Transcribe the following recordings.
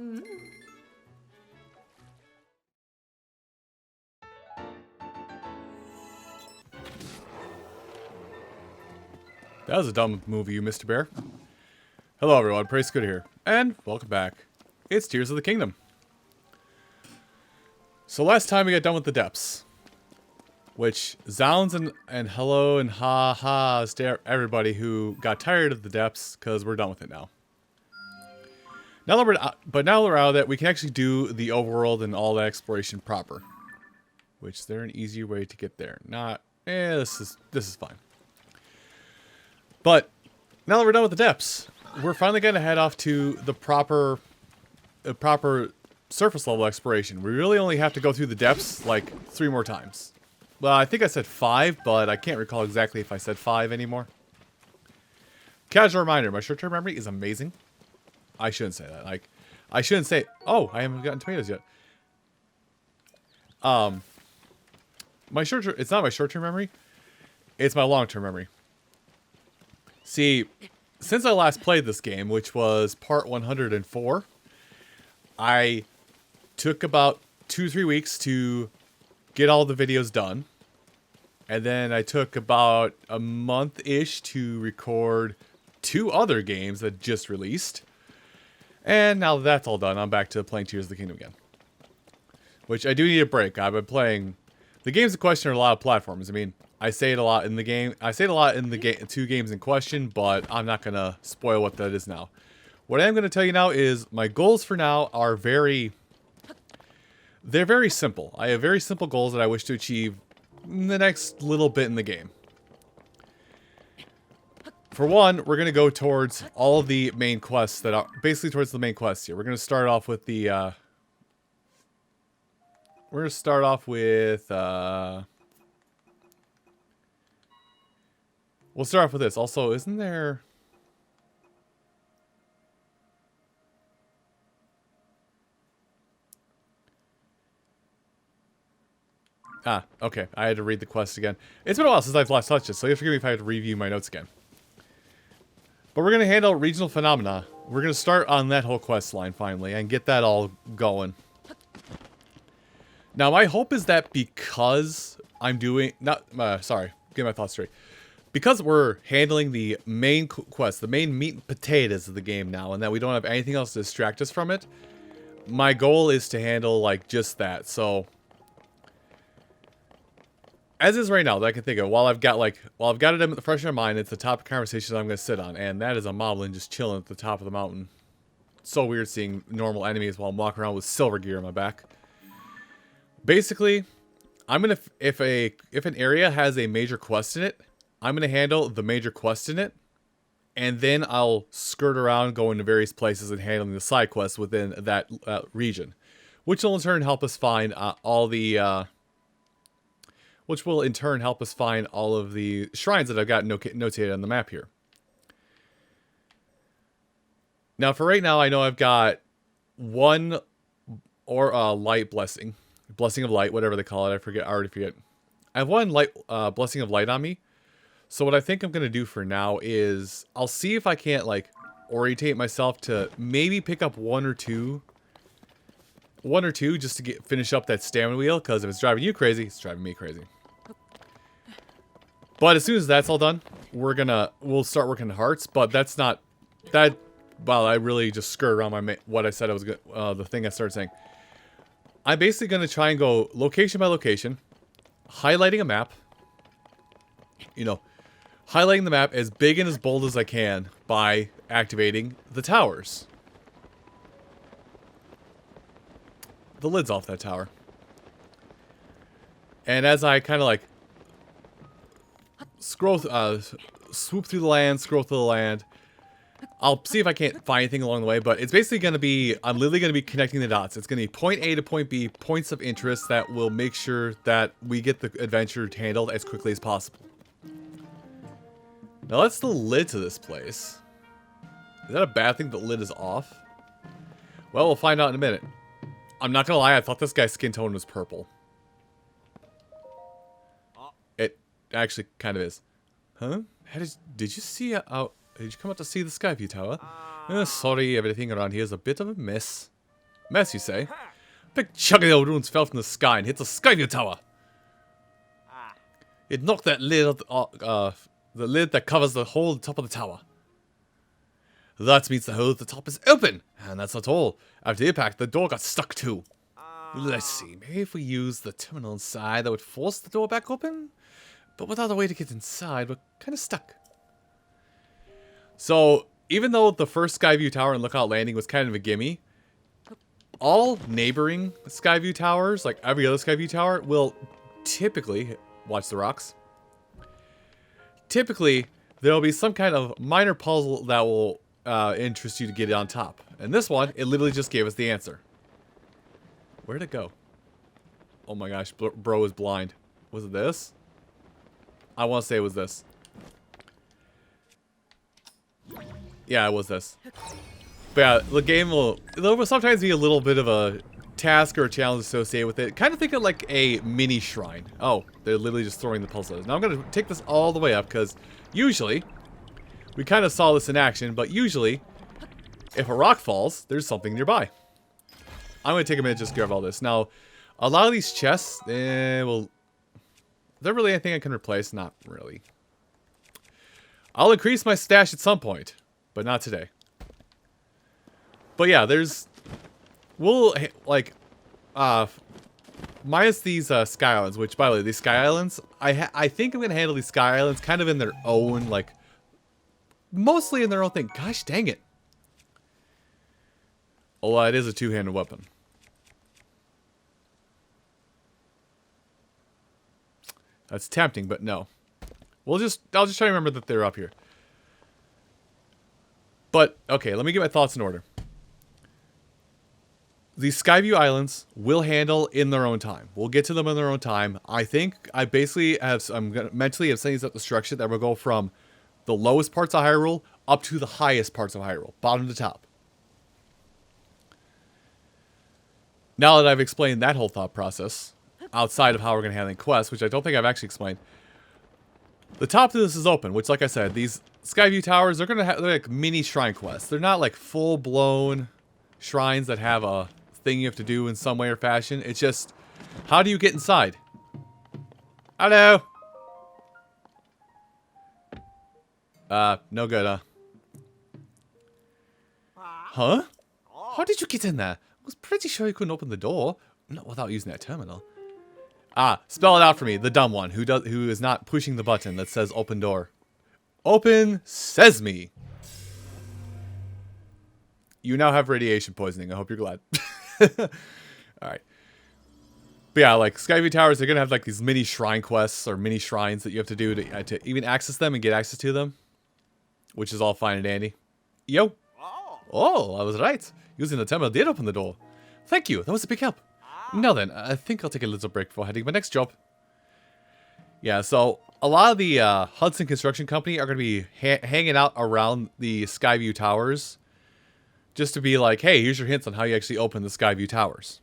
That was a dumb movie, you Mr. Bear. Hello everyone, Praise Good here, and welcome back. It's Tears of the Kingdom. So last time we got done with the depths. Which, zounds and hello and ha-has to everybody who got tired of the depths, because we're done with it now. Now that we're out of that, we can actually do the overworld and all that exploration proper. Which, is there an easier way to get there? Not, this is fine. But, now that we're done with the depths, we're finally going to head off to the proper surface level exploration. We really only have to go through the depths like 3 more times. Well, I think I said 5, but I can't recall exactly if I said 5 anymore. Casual reminder, my short-term memory is amazing. I shouldn't say that. Like, I shouldn't say, oh, I haven't gotten tomatoes yet. It's not my short-term memory. It's my long-term memory. See, since I last played this game, which was part 104, I took about 2-3 weeks to get all the videos done. And then I took about a month-ish to record 2 other games that just released. And now that that's all done, I'm back to playing Tears of the Kingdom again. Which I do need a break. I've been playing... The games in question are a lot of platforms. I mean, I say it a lot in the game. I say it a lot in the 2 games in question, but I'm not going to spoil what that is now. What I am going to tell you now is my goals for now are very... They're very simple. I have very simple goals that I wish to achieve in the next little bit in the game. For one, we're going to go towards all of the main quests that are... Basically towards the main quests here. We're going to start off with the... We're going to start off with... We'll start off with this. Also, isn't there... Ah, okay. I had to read the quest again. It's been a while since I've last touched it, so you have to forgive me if I had to review my notes again. But we're going to handle regional phenomena. We're going to start on that whole quest line, finally, and get that all going. Now, my hope is that because I'm doing... sorry. Get my thoughts straight. Because we're handling the main quest, the main meat and potatoes of the game now, and that we don't have anything else to distract us from it, my goal is to handle, like, just that. So... As is right now, that I can think of, while I've got it fresh in my mind, it's the topic of conversation I'm going to sit on, and that is a moblin just chilling at the top of the mountain. It's so weird seeing normal enemies while I'm walking around with silver gear on my back. Basically, I'm gonna if an area has a major quest in it, I'm gonna handle the major quest in it, and then I'll skirt around, going to various places and handling the side quests within that region, which will in turn help us find which will in turn help us find all of the shrines that I've got notated on the map here. Now, for right now, I know I've got one light blessing. Blessing of light, whatever they call it. I already forget. I have one blessing of light on me. So what I think I'm going to do for now is I'll see if I can't, like, orientate myself to maybe pick up one or two just to finish up that stamina wheel, because if it's driving you crazy, it's driving me crazy. But as soon as that's all done, we'll start working the hearts. But that's not that. Well, I really just skirt around what I said I was the thing I started saying. I'm basically gonna try and go location by location, highlighting a map. You know, highlighting the map as big and as bold as I can by activating the towers. The lid's off that tower. And as I kind of like swoop through the land, scroll through the land, I'll see if I can't find anything along the way, but it's basically going to be, I'm literally going to be connecting the dots. It's going to be point A to point B, points of interest that will make sure that we get the adventure handled as quickly as possible. Now that's the lid to this place. Is that a bad thing that the lid is off? Well, we'll find out in a minute. I'm not gonna lie, I thought this guy's skin tone was purple. It actually kind of is. Huh? Did you see did you come out to see the Skyview tower? Sorry, everything around here is a bit of a mess. Mess, you say? A big chunk of the old ruins fell from the sky and hit the Skyview tower. It knocked that lid, the lid that covers the whole top of the tower. That means the hole at the top is open, and that's not all. After the impact, the door got stuck too. Let's see, maybe if we use the terminal inside, that would force the door back open? But without a way to get inside, we're kind of stuck. So, even though the first Skyview Tower and Lookout Landing was kind of a gimme, all neighboring Skyview Towers, like every other Skyview Tower, will typically, watch the rocks, typically there will be some kind of minor puzzle that will interest you to get it on top. And this one, it literally just gave us the answer. Where'd it go? Oh my gosh, bro is blind. Was it this? I want to say it was this. Yeah, it was this. But yeah, the game there will sometimes be a little bit of a task or a challenge associated with it. Kind of think of like a mini shrine. Oh, they're literally just throwing the puzzles. Now I'm going to take this all the way up because usually, we kind of saw this in action, but usually, if a rock falls, there's something nearby. I'm going to take a minute just to grab all this. Now, a lot of these chests, well, is there really anything I can replace? Not really. I'll increase my stash at some point, but not today. But yeah, we'll, like, minus these Sky Islands, which, by the way, these Sky Islands, I think I'm going to handle these Sky Islands kind of in their own, like, mostly in their own thing. Gosh dang it. Oh, it is a two-handed weapon. That's tempting, but no. I'll just try to remember that they're up here. But, okay, let me get my thoughts in order. These Skyview Islands will handle in their own time. We'll get to them in their own time. I think I basically mentally have setting these up the structure that will go from the lowest parts of Hyrule up to the highest parts of Hyrule, bottom to top. Now that I've explained that whole thought process, outside of how we're going to handle quests, which I don't think I've actually explained, the top of this is open, which, like I said, these Skyview Towers, they're like mini shrine quests. They're not like full-blown shrines that have a thing you have to do in some way or fashion. It's just, how do you get inside? Hello? No good, huh? Huh? How did you get in there? I was pretty sure you couldn't open the door. Not without using that terminal. Spell it out for me, the dumb one, who is not pushing the button that says open door. Open Sesame. You now have radiation poisoning. I hope you're glad. Alright. But yeah, like, Skyview Towers, they're gonna have, like, these mini shrine quests, or mini shrines that you have to do to even access them and get access to them. Which is all fine and dandy. Yo! Oh, I was right. Using the terminal did open the door. Thank you, that was a big help. Now then, I think I'll take a little break before heading to my next job. Yeah, so a lot of the Hudson Construction Company are going to be hanging out around the Skyview Towers. Just to be like, hey, here's your hints on how you actually open the Skyview Towers.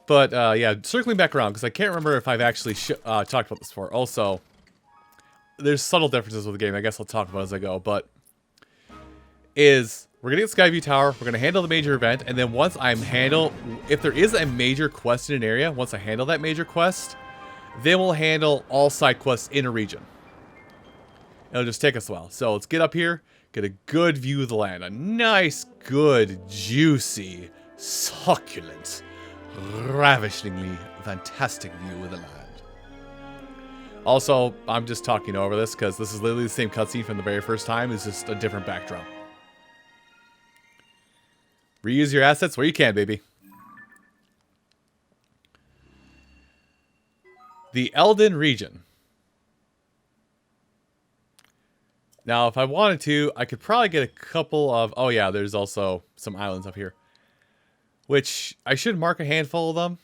But, yeah, circling back around, because I can't remember if I've actually talked about this before. Also, there's subtle differences with the game. I guess I'll talk about as I go, but we're going to get Skyview Tower, we're going to handle the major event, and then once if there is a major quest in an area, once I handle that major quest, then we'll handle all side quests in a region. It'll just take us a while. So let's get up here, get a good view of the land. A nice, good, juicy, succulent, ravishingly fantastic view of the land. Also, I'm just talking over this because this is literally the same cutscene from the very first time. It's just a different backdrop. Reuse your assets where you can, baby. The Eldin region. Now, if I wanted to, I could probably get a couple of... Oh, yeah, there's also some islands up here. Which, I should mark a handful of them.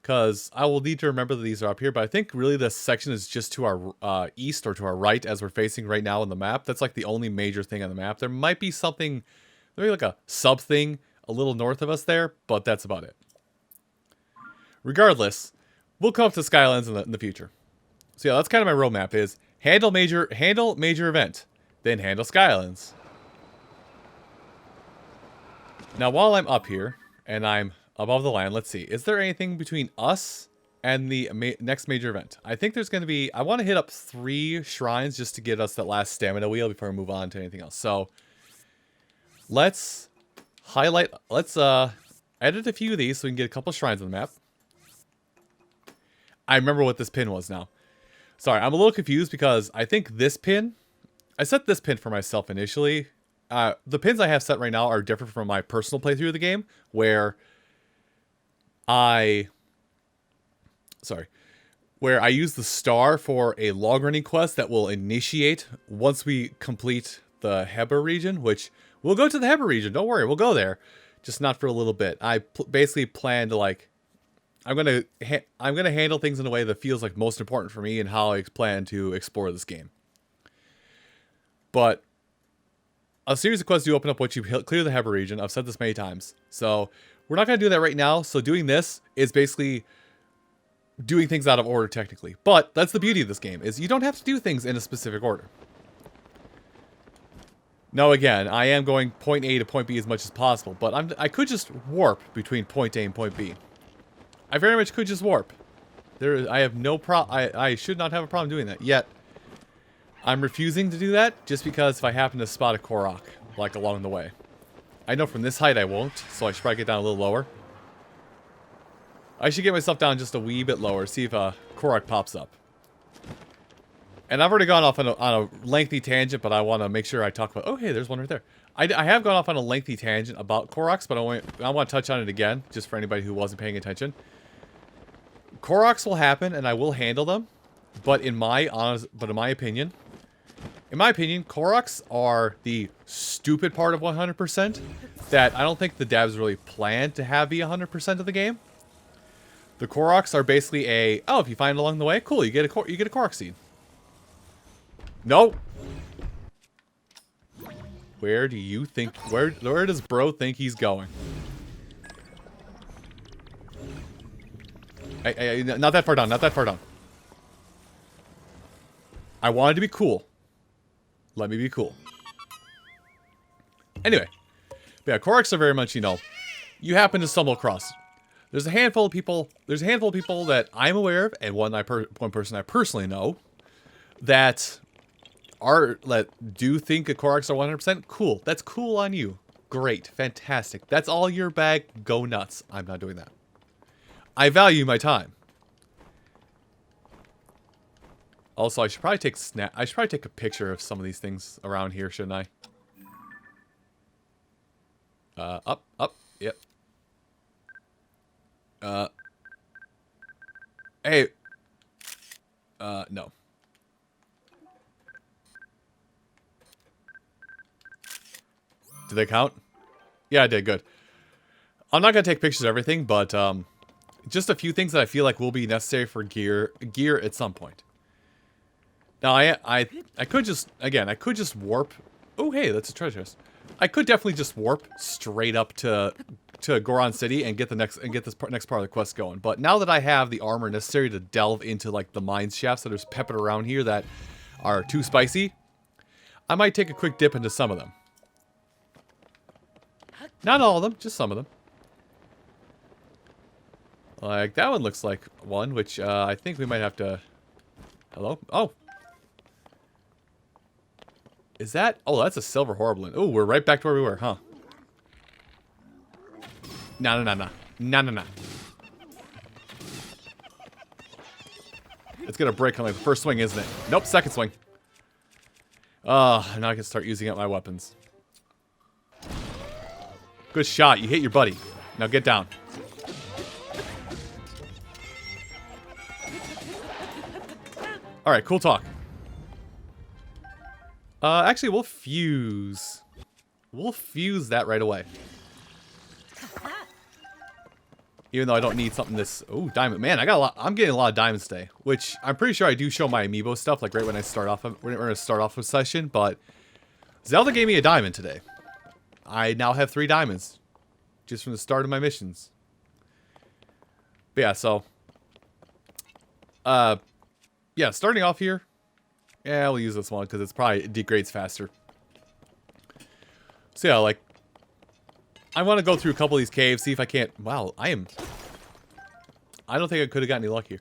Because I will need to remember that these are up here. But I think really this section is just to our east or to our right as we're facing right now on the map. That's like the only major thing on the map. There might be something... Maybe like a sub thing a little north of us there. But that's about it. Regardless, we'll come up to Skylands in the future. So yeah, that's kind of my roadmap is... Handle major event. Then handle Skylands. Now, while I'm up here, and I'm above the land, let's see. Is there anything between us and the next major event? I think there's going to be... I want to hit up 3 shrines just to get us that last stamina wheel before we move on to anything else. So, let's highlight... Let's edit a few of these so we can get a couple shrines on the map. I remember what this pin was now. Sorry, I'm a little confused because I think this pin... I set this pin for myself initially. The pins I have set right now are different from my personal playthrough of the game, where I use the star for a log running quest that will initiate once we complete the Heba region, which we'll go to the Heba region. Don't worry, we'll go there, just not for a little bit. I basically plan to like, I'm gonna handle things in a way that feels like most important for me and how I plan to explore this game. But a series of quests do open up once you clear the Heba region. I've said this many times, so we're not going to do that right now. So doing this is basically doing things out of order technically. But that's the beauty of this game, is you don't have to do things in a specific order. Now again, I am going point A to point B as much as possible, but I could just warp between point A and point B. I very much could just warp. I have no problem. I should not have a problem doing that, yet I'm refusing to do that just because if I happen to spot a Korok, like, along the way. I know from this height I won't, so I should probably get down a little lower. I should get myself down just a wee bit lower, see if a Korok pops up. And I've already gone off on a lengthy tangent, but I want to make sure I talk about... Oh, hey, there's one right there. I have gone off on a lengthy tangent about Koroks, but I want to touch on it again, just for anybody who wasn't paying attention. Koroks will happen, and I will handle them, but in my opinion... Koroks are the stupid part of 100% that I don't think the devs really planned to have be 100% of the game. The Koroks are basically if you find it along the way, cool, you get a Korok Seed. No. Where do you think, where does bro think he's going? Not that far down, not that far down. I wanted to be cool. Let me be cool. Anyway. But yeah, Koroks are very much, you happen to stumble across. There's a handful of people that I'm aware of, and one person I personally know, that do think that Koroks are 100%. Cool. That's cool on you. Great. Fantastic. That's all your bag. Go nuts. I'm not doing that. I value my time. Also, I should probably take a picture of some of these things around here, shouldn't I? Up, yep. Hey. No. Did they count? Yeah, I did, good. I'm not gonna take pictures of everything, but, just a few things that I feel like will be necessary for gear at some point. Now, I could just, again, I could just warp. Oh, hey, that's a treasure chest. I could definitely just warp straight up to Goron City and get this next part of the quest going. But now that I have the armor necessary to delve into, like, the mine shafts that are peppered around here that are too spicy, I might take a quick dip into some of them. Not all of them, just some of them. Like, that one looks like one, which I think we might have to... Hello? Oh. Is that... Oh, that's a silver horrible. Oh, we're right back to where we were, huh? No. It's gonna break on like the first swing, isn't it? Nope, second swing. Now I can start using up my weapons. Good shot. You hit your buddy. Now get down. Alright, cool talk. Actually, we'll fuse. We'll fuse that right away. Even though I don't need something this... Oh, diamond. Man, I'm getting a lot of diamonds today. Which, I'm pretty sure I do show my amiibo stuff, like right when I start off a session, but... Zelda gave me a diamond today. I now have 3 diamonds. Just from the start of my missions. But yeah, so... yeah, starting off here... Yeah, we'll use this one, because it degrades faster. So yeah, like... I want to go through a couple of these caves, see if I can't... Wow, I don't think I could have gotten any luckier.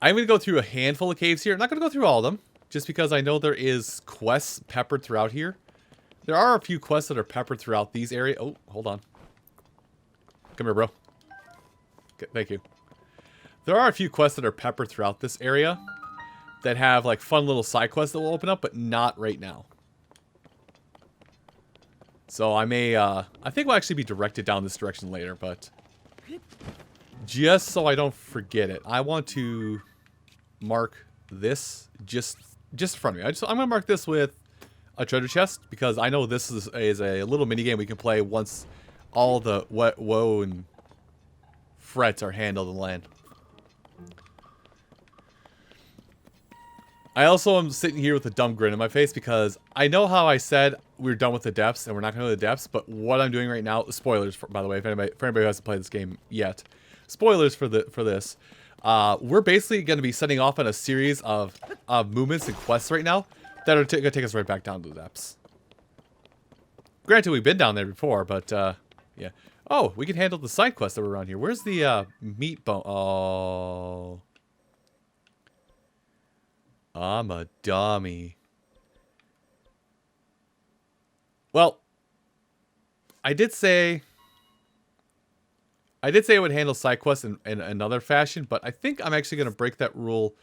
I'm going to go through a handful of caves here. I'm not going to go through all of them, just because I know there is quests peppered throughout here. There are a few quests that are peppered throughout these areas. Oh, hold on. Come here, bro. Okay, thank you. There are a few quests that are peppered throughout this area that have, like, fun little side quests that will open up, but not right now. So I may, I think we'll actually be directed down this direction later, but just so I don't forget it, I want to mark this just in front of me. I'm going to mark this with a treasure chest, because I know this is a little mini game we can play once all the woe and frets are handled in land. I also am sitting here with a dumb grin on my face because I know how I said we're done with the depths and we're not going to go to the depths, but what I'm doing right now, spoilers by the way, for anybody who hasn't played this game yet, spoilers for this. We're basically going to be setting off on a series of movements and quests right now that are going to take us right back down to the depths. Granted, we've been down there before, but yeah. Oh, we can handle the side quests that were around here. Where's the meat bone? Oh. I'm a dummy. Well, I did say I would handle side quests in another fashion, but I think I'm actually going to break that rule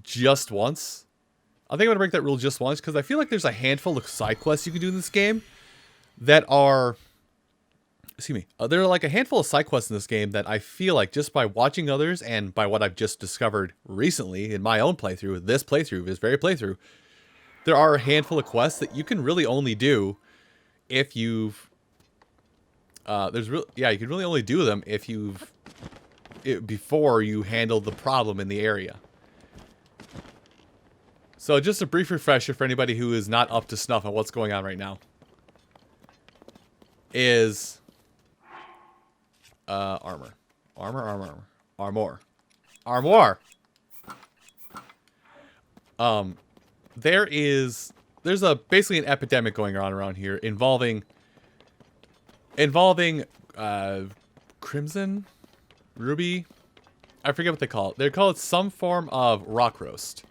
just once. I think I'm going to break that rule just once because I feel like there's a handful of side quests you can do in this game that are... Excuse me. There are like a handful of side quests in this game that I feel like just by watching others and by what I've just discovered recently in my own playthrough, this very playthrough, there are a handful of quests that you can really only do if you've... you can really only do them if you've... before you handle the problem in the area. So just a brief refresher for anybody who is not up to snuff on what's going on right now. Is... armor. Armor. There's basically an epidemic going on around here involving crimson, ruby, I forget what they call it. They call it some form of rock roast.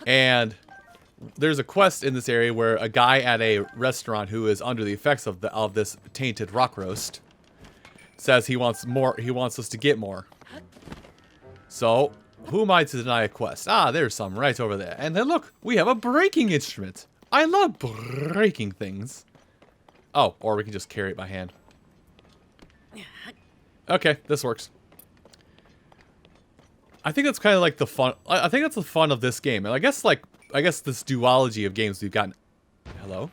And there's a quest in this area where a guy at a restaurant who is under the effects of this tainted rock roast says he wants more. He wants us to get more. So, who am I to deny a quest? Ah, there's some right over there. And then look, we have a breaking instrument. I love breaking things. Oh, or we can just carry it by hand. Okay, this works. I think that's kind of like the fun. I think that's the fun of this game. And I guess this duology of games we've gotten. Hello?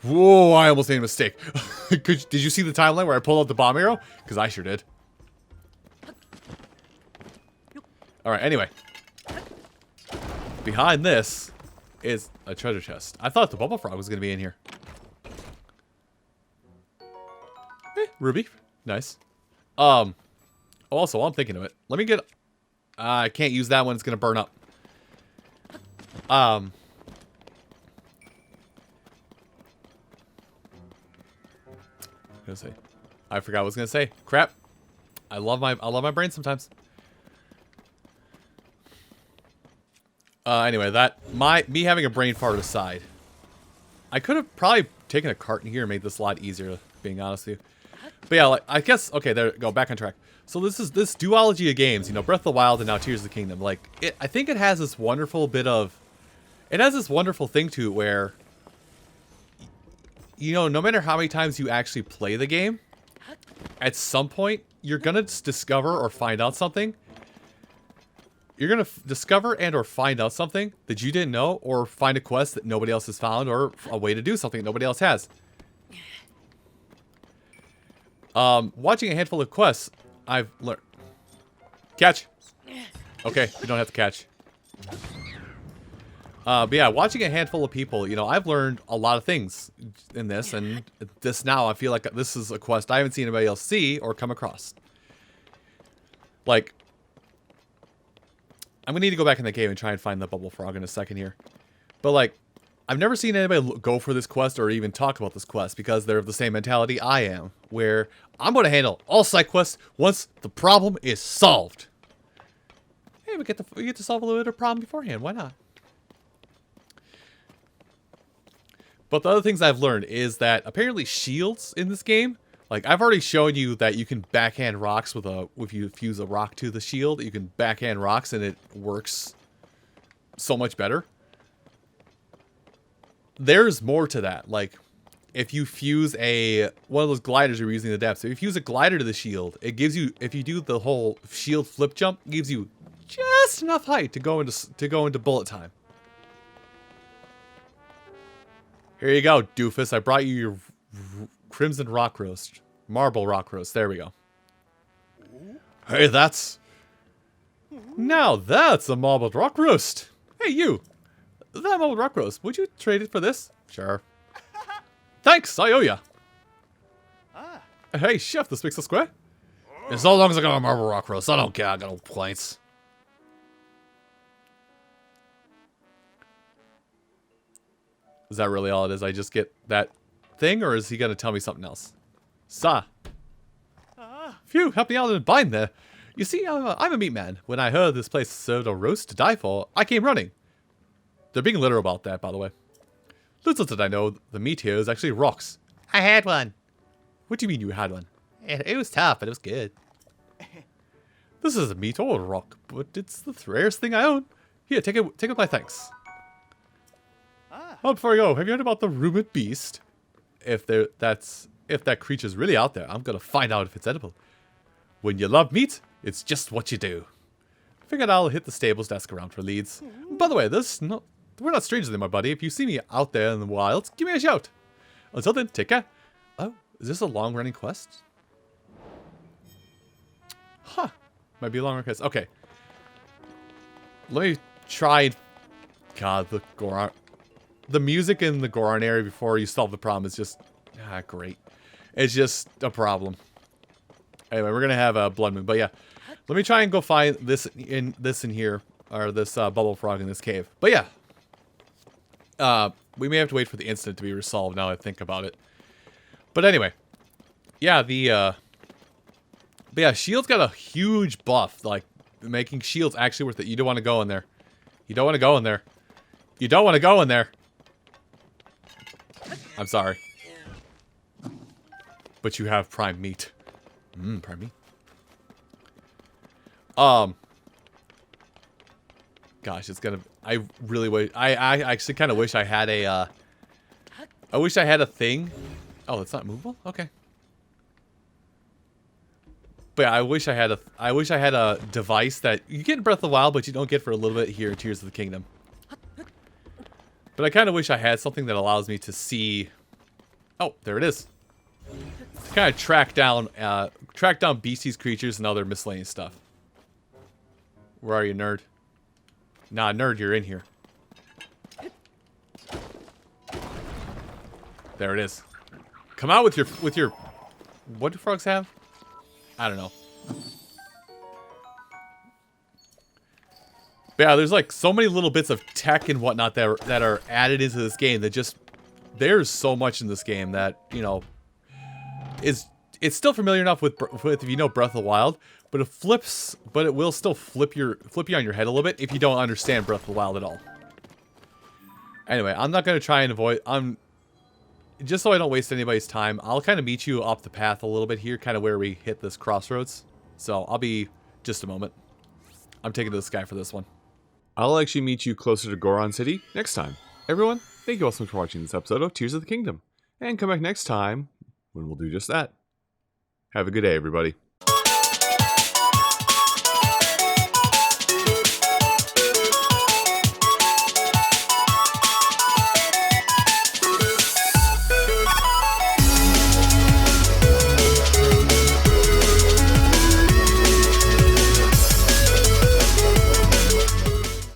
Whoa, I almost made a mistake. Did you see the timeline where I pulled out the bomb arrow? Because I sure did. Alright, anyway. Behind this is a treasure chest. I thought the bubble frog was going to be in here. Ruby. Nice. Also, while I'm thinking of it, let me get... I can't use that one. It's going to burn up. Gonna say, I forgot what I was gonna say. Crap. I love my brain sometimes. Anyway, me having a brain fart aside, I could have probably taken a cart in here and made this a lot easier, being honest with you. But yeah, like, I guess, okay, there go, back on track. So this duology of games, you know, Breath of the Wild and now Tears of the Kingdom, like, I think it has this wonderful thing to it where, you know, no matter how many times you actually play the game, at some point, you're gonna discover or find out something. You're gonna discover and or find out something that you didn't know, or find a quest that nobody else has found, or a way to do something that nobody else has. Watching a handful of quests, I've learned... Catch! Okay, we don't have to catch. But yeah, watching a handful of people, you know, I've learned a lot of things in this, and this now, I feel like this is a quest I haven't seen anybody else see or come across. Like, I'm gonna need to go back in the game and try and find the bubble frog in a second here. But like, I've never seen anybody go for this quest or even talk about this quest because they're of the same mentality I am, where I'm going to handle all side quests once the problem is solved. Hey, we get to solve a little bit of problem beforehand. Why not? But the other things I've learned is that apparently shields in this game, like I've already shown you that you can backhand rocks if you fuse a rock to the shield, you can backhand rocks and it works so much better. There's more to that. Like if you fuse one of those gliders you're using in the depths, if you fuse a glider to the shield, it gives you, if you do the whole shield flip jump, it gives you just enough height to go into bullet time. Here you go, doofus. I brought you your crimson rock roast. Marble rock roast. There we go. Hey, now that's a marbled rock roast. Hey, you. That marbled rock roast. Would you trade it for this? Sure. Thanks, I owe ya. Hey, chef, this makes a square. As long as I got a marble rock roast, I don't care. I got no complaints. Is that really all it is? I just get that thing, or is he going to tell me something else? Phew, help me out in bind there. You see, I'm a meat man. When I heard this place served a roast to die for, I came running. They're being literal about that, by the way. Little did I know, the meat here is actually rocks. I had one. What do you mean you had one? It was tough, but it was good. This is a meat or a rock, but it's the rarest thing I own. Here, take it my thanks. Oh, before I go, have you heard about the rumored beast? If that creature's really out there, I'm gonna find out if it's edible. When you love meat, it's just what you do. Figured I'll hit the stables desk around for leads. By the way, we're not strangers then, my buddy. If you see me out there in the wilds, give me a shout. Until then, take care. Oh, is this a long-running quest? Huh. Might be a long-running quest. Okay. Let me try and... God, the music in the Goron area before you solve the problem is just... great. It's just a problem. Anyway, we're gonna have a blood moon, but yeah. Let me try and go find this in here, or this bubble frog in this cave. But yeah. We may have to wait for the incident to be resolved now that I think about it. But anyway. Yeah, but yeah, shield's got a huge buff, like, making shields actually worth it. You don't want to go in there. You don't want to go in there. You don't want to go in there. I'm sorry. But you have prime meat. Prime meat. Gosh, it's gonna... I really wish... I actually kind of wish I had a, I wish I had a thing. Oh, it's not movable? Okay. But yeah, I wish I had a device that you get in Breath of the Wild, but you don't get for a little bit here in Tears of the Kingdom. But I kind of wish I had something that allows me to see... Oh, there it is. To kind of track down beasties, creatures, and other miscellaneous stuff. Where are you, nerd? Nah, nerd, you're in here. There it is. Come out with your... What do frogs have? I don't know. But yeah, there's like so many little bits of tech and whatnot that are added into this game that just... There's so much in this game that, you know... It's still familiar enough with if you know Breath of the Wild, but it will still flip you on your head a little bit if you don't understand Breath of the Wild at all. Anyway, I'm not going to try and avoid... Just so I don't waste anybody's time, I'll kind of meet you off the path a little bit here, kind of where we hit this crossroads. So, I'll be just a moment. I'm taking to the sky for this one. I'll actually meet you closer to Goron City next time. Everyone, thank you all so much for watching this episode of Tears of the Kingdom. And come back next time when we'll do just that. Have a good day, everybody.